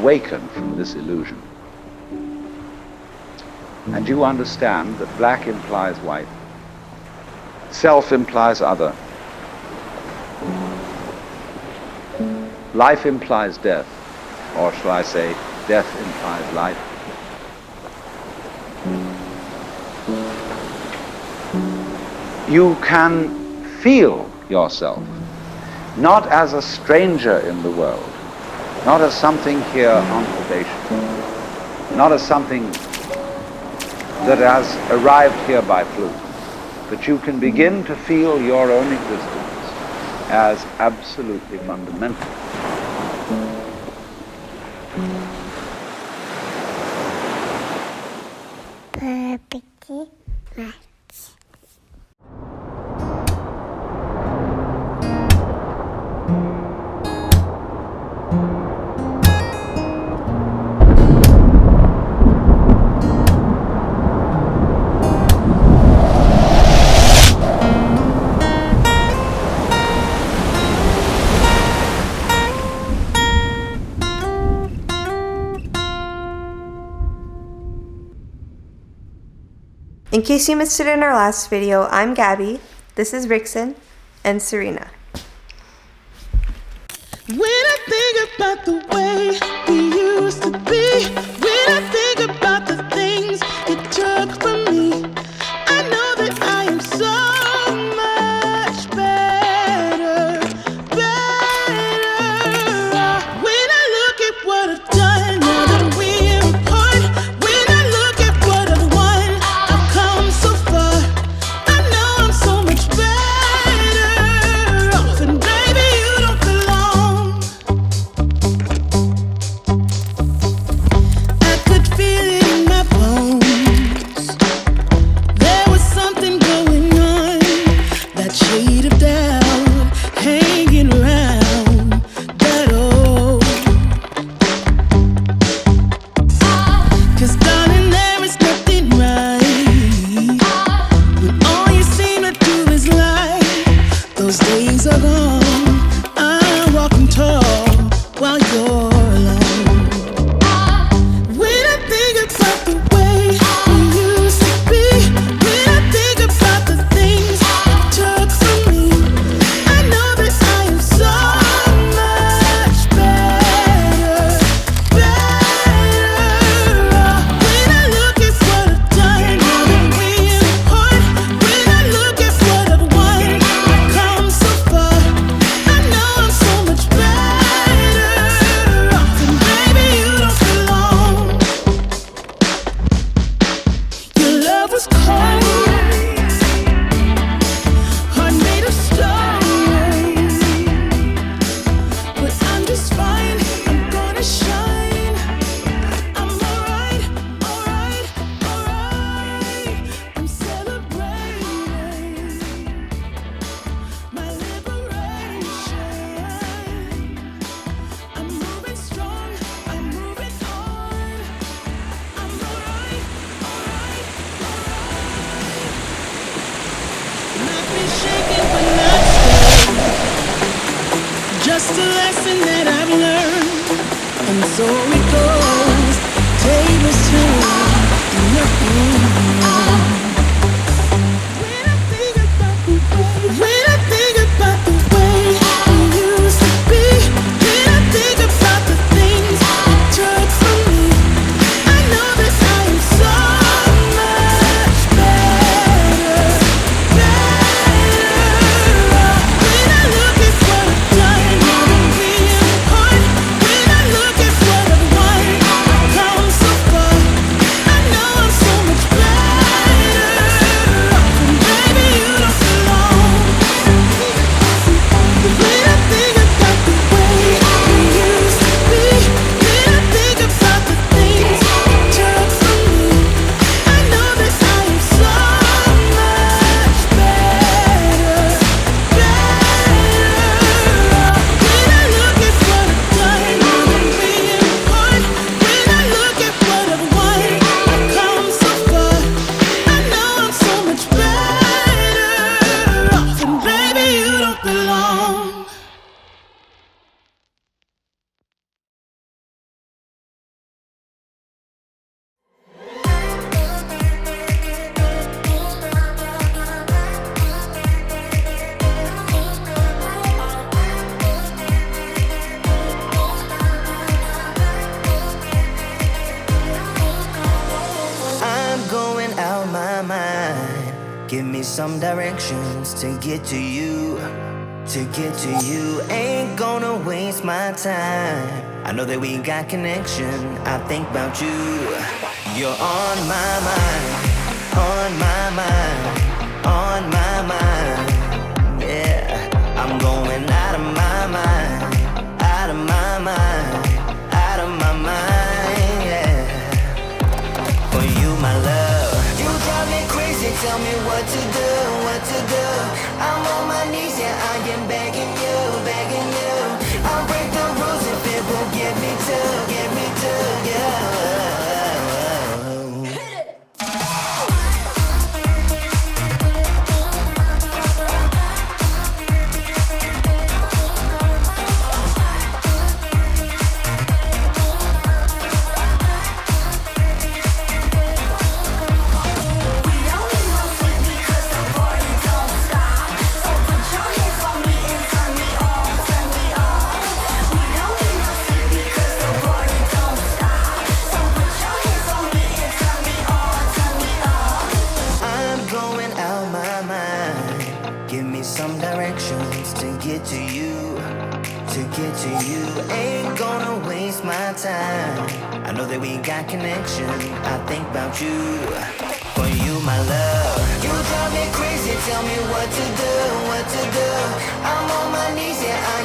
awaken from this illusion. And you understand that black implies white, self implies other, life implies death, or shall I say, death implies life. You can feel yourself not as a stranger in the world, not as something here on probation, not as something that has arrived here by fluke, but you can begin to feel your own existence as absolutely fundamental. In case you missed it in our last video, I'm Gabby, this is Rixon, and Serena. When I think about the way we used to be, when I think about the things you took from me, I know that I am so much better. When I look at what I've done, now that we're apart, when I look at what I've won, I've come so far. I know I'm so much better off, and baby, you don't belong. I could feel it in my bones. There was something going on, that shade of doubt hanging around that old. 'Cause darling, there is nothing right when all you seem to do is lie. Those days are gone. I'm walking tall while you're alone. When I think about the way we used to be, when I think about the things you took from me, I know that I am so much better. When I look at what I've done, now that we're apart, when I look at what I've won, I've come so far. I know I'm so much better off, and baby, you don't belong. Your love was cold, heart made of stone, but I'm just fine. I'm gonna shine. I'm alright, alright, alright. I'm celebrating my liberation. I'm moving strong. I'm moving on. I'm alright, alright, alright. Might be shaken but not scared. Just a lesson that I've learned, and so it goes. Tables turn in your room. When I think about the way, when I think about the way we used to be, when I think about the things you took from me, I know that I am so much better. When I look at what I've done, now that we're apart, when I look at what I've won, I've come so far. I know I'm so much better. Give me some directions to get to you. To get to you, ain't gonna waste my time. I know that we got connection. I think about you. You're on my mind, on my mind, on my mind. Yeah, I'm going out of my mind, out of my mind, out of my mind. Yeah, for you, my love. You drive me crazy. Tell me what to do, what to do. I'm on my knees, yeah, I am begging you, begging you. I'll break the rules if it will get me to, yeah. Some directions to get to you, to get to you. Ain't gonna waste my time. I know that we got connection. I think about you, for you, my love. You drive me crazy. Tell me what to do, what to do. I'm on my knees, yeah.